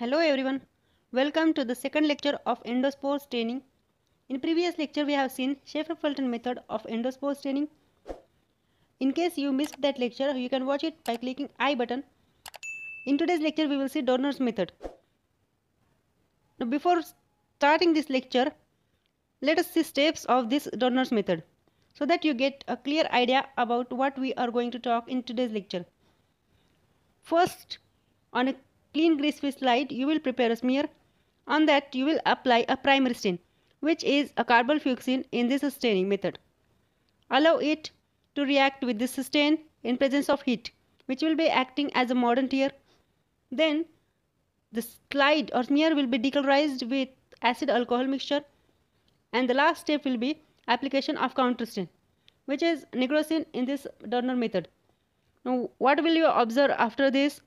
Hello everyone, welcome to the second lecture of endospore staining. In previous lecture we have seen Schaefer-Fulton method of endospore staining. In case you missed that lecture, you can watch it by clicking I button. In today's lecture we will see Dorner's method. Now before starting this lecture, let us see steps of this Dorner's method so that you get a clear idea about what we are going to talk in today's lecture. First, on a clean grease-free slide, you will prepare a smear. On that, you will apply a primer stain, which is a carbamazepine in this staining method. Allow it to react with this stain in presence of heat, which will be acting as a mordant here. Then, the slide or smear will be decolorized with acid alcohol mixture. And the last step will be application of counter stain, which is nigrosin in this Dorner method. Now, what will you observe after this?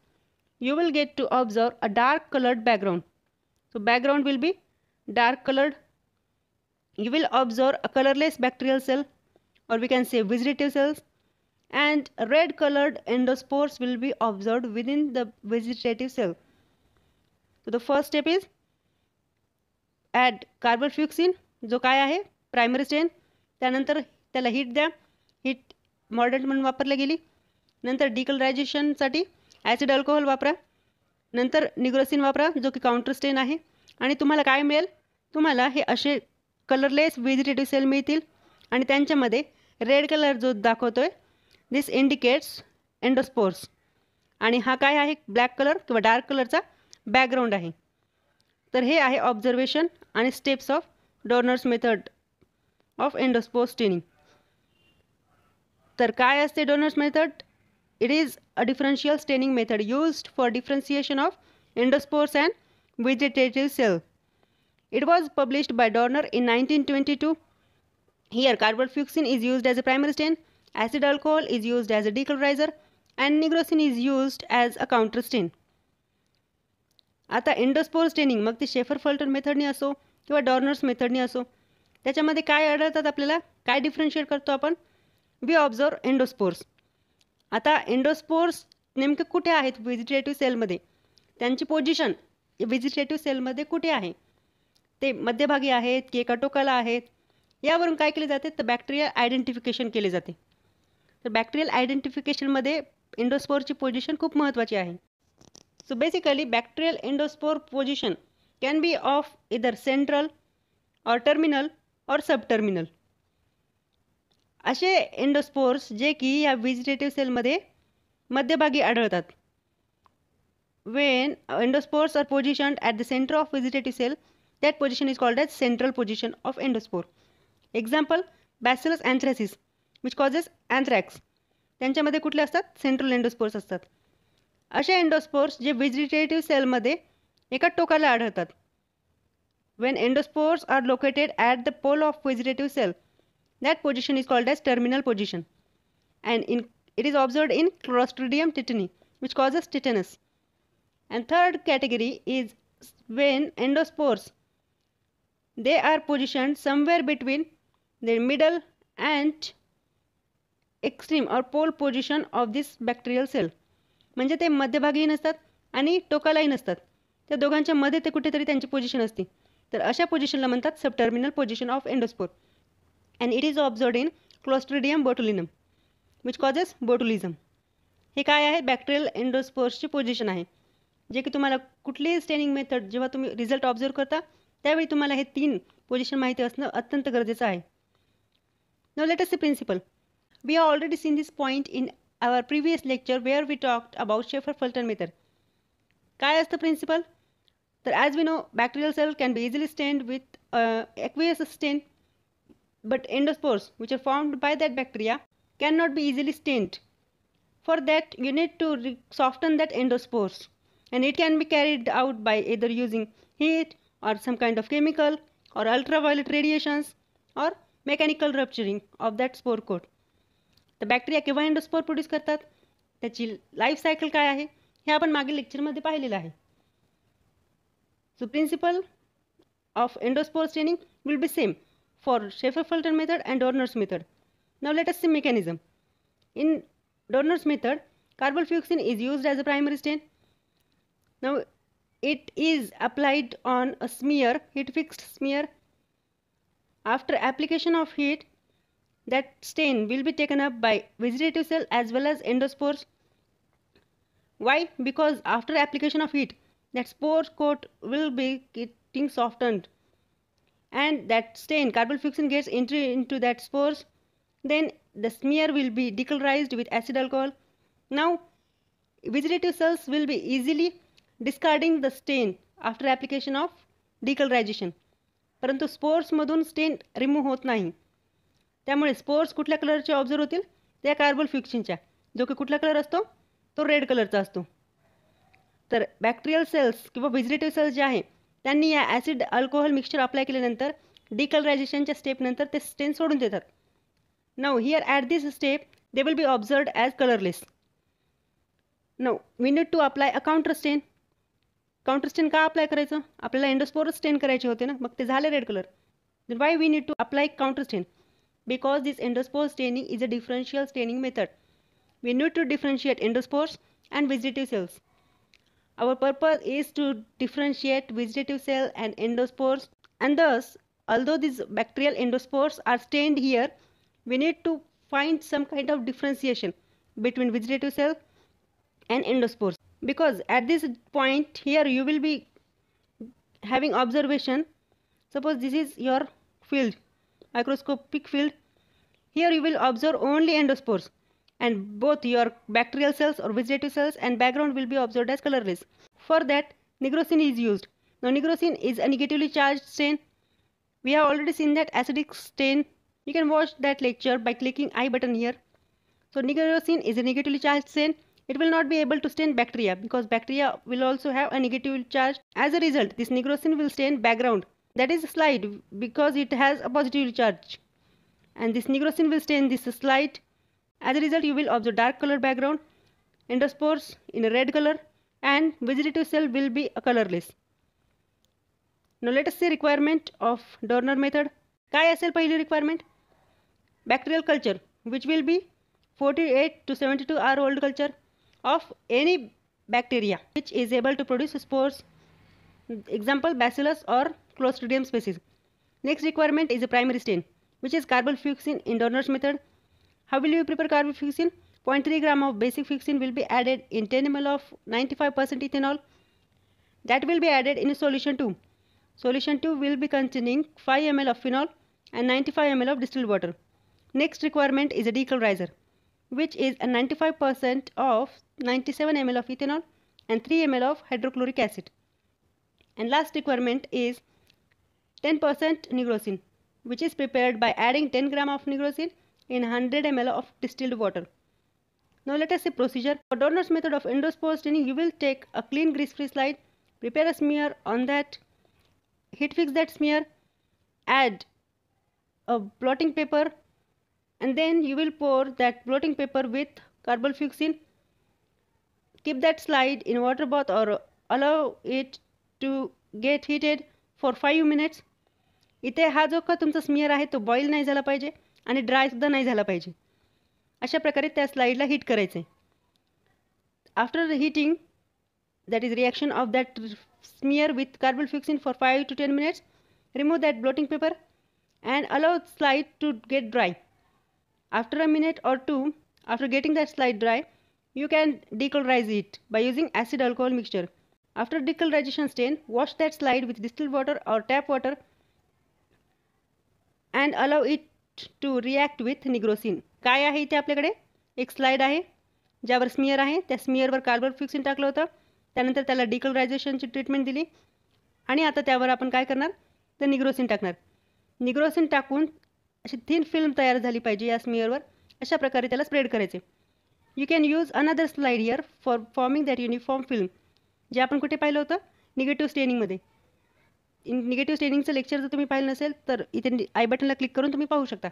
You will get to observe a dark colored background. So, background will be dark colored. You will observe a colorless bacterial cell, or we can say vegetative cells, and red colored endospores will be observed within the vegetative cell. So, the first step is add carbamazepine, जो काय आहे primary stand. त्यानंतर त्याला heat द्या. Heat modern म्हणून वापरली गेली. नंतर डिकलरायझेशनसाठी ॲसिड अल्कोहोल वापरा. नंतर निग्रोसिन वापरा, जो की काउंटर स्टेन आहे. आणि तुम्हाला काय मिळेल? तुम्हाला हे असे कलरलेस व्हेजिटेटिव्ह सेल मिळतील आणि त्यांच्यामध्ये रेड कलर जो दाखवतोय, दिस इंडिकेट्स एंडोस्पोर्स. आणि हा काय आहे? ब्लॅक कलर किंवा डार्क कलरचा बॅकग्राऊंड आहे. तर हे आहे ऑब्झर्वेशन आणि steps of Dorner's method of endospore staining. तर काय असते Dorner's method? It is a differential staining method used for differentiation of endospores and vegetative cell. It was published by Dorner in 1922. Here, carbamazepine is used as a primary stain, acid alcohol is used as a decolorizer, and nigrosin is used as a counter stain. आता endospore staining मग ती शेफर-फल्टन मेथडनी असो किंवा डॉर्नर्स मेथडनी असो, त्याच्यामध्ये काय आढळतात आपल्याला? काय डिफरन्शिएट करतो आपण? We observe endospores. आता एंडोस्पोर्स नेमके कुठे आहेत व्हेजिटेटिव्ह सेलमध्ये? त्यांची पोझिशन व्हेजिटेटिव्ह सेलमध्ये कुठे आहे? ते मध्यभागी आहेत की एका टोकाला आहेत? यावरून काय केले जाते? तर बॅक्टेरियल आयडेंटिफिकेशन केले जाते. तर बॅक्टेरियल आयडेंटिफिकेशनमध्ये एंडोस्पोरची पोझिशन खूप महत्त्वाची आहे. So basically bacterial endospore position can be of either central और टर्मिनल और सबटर्मिनल. असे एंडोस्पोर्स जे की या व्हेजिटेटिव्ह सेलमध्ये मध्यभागी आढळतात. When endospores are positioned at the centre of vegetative cell, that position is called as central position of endospore. Example Bacillus anthracis which causes anthrax. त्यांच्यामध्ये कुठले असतात? सेंट्रल एंडोस्पोर्स असतात. असे एंडोस्पोर्स जे व्हेजिटेटिव्ह सेलमध्ये एका टोकाला आढळतात. When endospores are located at the pole of vegetative cell, that position is called as terminal position, and it is observed in Clostridium tetani, which causes tetanus. And third category is when endospores, they are positioned somewhere between the middle and extreme or pole position of this bacterial cell. म्हणजे ते मध्यभागी नसतात आणि टोकालाही नसतात. त्या दोघांच्या मध्ये ते कुठेतरी त्यांची पोझिशन असते. तर अशा पोझिशनला म्हणतात subterminal position of endospore. and it is observed in Clostridium botulinum which causes botulism. हे काय आहे? बॅक्टेरियल एंडोस्पोर्सची पोझिशन आहे. जे की तुम्हाला कुठलीही स्टेनिंग मेथड जेव्हा तुम्ही रिझल्ट ऑब्झर्व करता त्यावेळी तुम्हाला हे 3 पोझिशन माहिती असणं अत्यंत गरजेचं आहे. Now let us see principle. We have already seen this point in our previous lecture where we talked about Schaeffer Fulton method. काय असतं प्रिन्सिपल? तर as we know bacterial cell can be easily stained with aqueous stain, but endospores which are formed by that bacteria cannot be easily stained. For that you need to soften that endospores, and it can be carried out by either using heat or some kind of chemical or ultraviolet radiations or mechanical rupturing of that spore coat. The bacteria केव्हा endospore produce करतात? त्याची life cycle काय आहे हे आपण मागील लेक्चरमध्ये पाहिलेलं आहे. So principle of endospore staining will be same for Schaefer-Fulton method and Dorner's method. Now let us see mechanism. In Dorner's method, carbamazepine is used as a primary stain. Now it is applied on a smear, heat-fixed smear. After application of heat, that stain will be taken up by vegetative cell as well as endospores. Why? Because after application of heat, that spore coat will be getting softened, and that stain, carbamazepine, gets into that spores. Then the smear will be decolorized with acid alcohol. Now vegetative cells will be easily discarding the stain after application of decolorization. परंतु स्पोर्समधून stand remove होत नाही. त्यामुळे spores कुठल्या कलरचे observe होतील? त्या कार्बोल्फिक्सिनच्या, जो की कुठला कलर असतो? तो रेड कलरचा असतो. तर बॅक्टेरियल सेल्स किंवा व्हेजिटेटिव्ह सेल्स जे आहे त्यांनी या ॲसिड अल्कोहोल मिक्सचर अप्लाय केल्यानंतर डिकलरायझेशनच्या स्टेपनंतर ते स्टेन सोडून देतात. Now here at this step they will be observed as colourless. Now we need to apply a counter stain. Counter stain का अप्लाय करायचं? आपल्याला एंडोस्पोरच स्टेन करायचे होते ना, मग ते झाले red colour. Then why we need to apply counter stain? Because this endospore staining is a differential staining method. We need to differentiate endospores and vegetative cells. Our purpose is to differentiate vegetative cell and endospores, and thus, although these bacterial endospores are stained here, we need to find some kind of differentiation between vegetative cell and endospores. Because at this point here you will be having observation. Suppose this is your field, microscopic field. Here you will observe only endospores, and both your bacterial cells or vegetative cells and background will be observed as colorless. For that, nigrosin is used. Now nigrosin is a negatively charged stain. We have already seen that acidic stain. You can watch that lecture by clicking I button here. So nigrosin is a negatively charged stain. It will not be able to stain bacteria because bacteria will also have a negative charge. As a result, this nigrosin will stain background, that is slide, because it has a positive charge, and this nigrosin will stain this slide. As a result, you will observe dark color background, endospores in a red color, and vegetative cell will be colorless. Now let us see requirement of Dorner method. काय असेल पहिली requirement? Bacterial culture, which will be 48 to 72 hour old culture of any bacteria which is able to produce spores. Example, Bacillus or Clostridium species. Next requirement is a primary stain, which is carbamazepine in Dorner's method. How will you prepare carbamazepine? 0.3 gram of basic fixin will be added in 10 ml of 95% ethanol. That will be added in solution 2. Solution 2 will be containing 5 ml of phenol and 95 ml of distilled water. Next requirement is a decolorizer, which is a 95% of 97 ml of ethanol and 3 ml of hydrochloric acid. And last requirement is 10% nigrosin, which is prepared by adding 10 gram of nigrosin in 100 ml of distilled water. Now let us see procedure. For Dorner's method of endospore staining, you will take a clean grease-free slide, prepare a smear on that, heat fix that smear, add a blotting paper, and then you will pour that blotting paper with carbamazepine. Keep that slide in water bath or allow it to get heated for 5 minutes. इथे हा जो का तुमचा smear आहे तो boil नाही झाला पाहिजे आणि ड्राय सुद्धा नाही झाला पाहिजे. अशा प्रकारे त्या स्लाइडला हीट करायचं आहे. After heating, that is reaction of that smear with carbamazepine for 5 to 10 minutes, remove that blotting paper and allow slide to get dry. After a minute or two, after getting that slide dry, you can decolorize it by using acid alcohol mixture. After decolorization stain, wash that slide with distilled water or tap water and allow it to react with nigrosin. काय आहे इथे आपल्याकडे? एक slide आहे ज्यावर smear आहे. त्या स्मियरवर carbamazepine टाकलं होतं, त्यानंतर त्याला डिकलरायझेशनची ट्रीटमेंट दिली आणि आता त्यावर आपण काय करणार? तर निग्रोसिन टाकणार. निग्रोसिन टाकून अशी थिन फिल्म तयार झाली पाहिजे या स्मियरवर. अशा प्रकारे त्याला स्प्रेड करायचे. You can use another slide here for forming that uniform film, जे आपण कुठे पाहिलं होतं? निगेटिव्ह स्टेनिंगमध्ये. निगेटिव्ह स्टेनिंगचं लेक्चर जर तुम्ही पाहिलं नसेल तर इथे आय बटनला क्लिक करून तुम्ही पाहू शकता.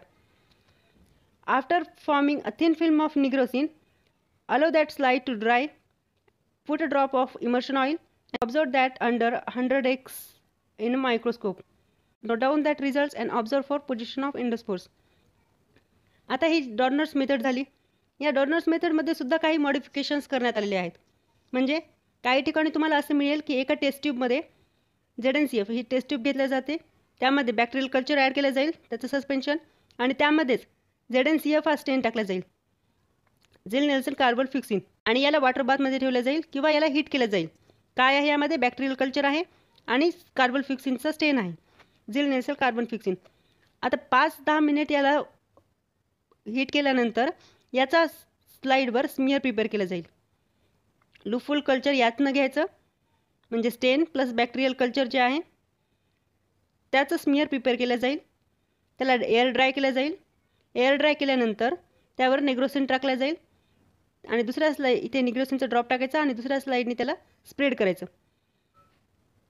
After forming a thin film of nigrosin, allow that slide to dry, put a drop of immersion oil and observe that under 100x in a microscope. Note down that results and observe for position of endospores. आता ही डॉर्नर्स method झाली. या डॉर्नर्स मेथडमध्ये सुद्धा काही modifications करण्यात आलेले आहेत. म्हणजे काही ठिकाणी तुम्हाला असं मिळेल की एका टेस्ट ट्यूबमध्ये ZNCF ही टेस्ट ट्यूब घेतली जाते, त्यामध्ये बॅक्टेरियल कल्चर ॲड केलं जाईल, त्याचं सस्पेन्शन, आणि त्यामध्येच ZNCF हा स्टेन टाकला जाईल, झिल नेल्सन कार्बन फिक्सिन, आणि याला वॉटर बाथमध्ये ठेवलं जाईल किंवा याला हीट केलं जाईल. काय आहे यामध्ये? बॅक्टेरियल कल्चर आहे आणि कार्बन फिक्सिनचा स्टेन आहे, झिल नेल्सन कार्बन फिक्सिन. आता 5-10 मिनिट याला हीट केल्यानंतर याचा स्लाईडवर स्मिअर प्रिपेअर केलं जाईल. लूफुल कल्चर यातनं घ्यायचं, म्हणजे स्टेन प्लस बॅक्टेरियल कल्चर जे आहे त्याचं स्मिअर प्रिपेअर केलं जाईल, त्याला एअर ड्राय केलं जाईल. एअर ड्राय केल्यानंतर त्यावर नेग्रोसिन टाकलं जाईल आणि दुसऱ्या स्लाईड इथे निग्रोसिनचा ड्रॉप टाकायचा आणि दुसऱ्या स्लाईडनी त्याला स्प्रेड करायचं.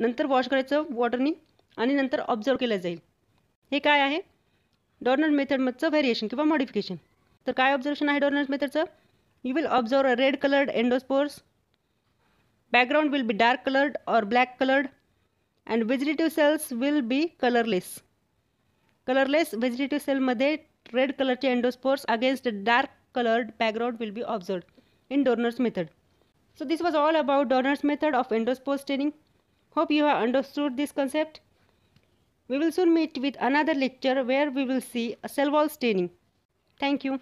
नंतर वॉश करायचं वॉटरनी आणि नंतर ऑब्झर्व केलं जाईल. हे काय आहे? डॉर्नर मेथडमधचं व्हेरिएशन किंवा मॉडिफिकेशन. तर काय ऑब्झर्वेशन आहे डॉर्नर मेथडचं? You will observe a red coloured endospores, background will be dark colored or black colored, and vegetative cells will be colorless. Colorless vegetative cell मध्ये red colorचे endospores against a dark colored background will be observed in Dorner's method. So this was all about Dorner's method of endospore staining. Hope you have understood this concept. We will soon meet with another lecture where we will see a cell wall staining. Thank you.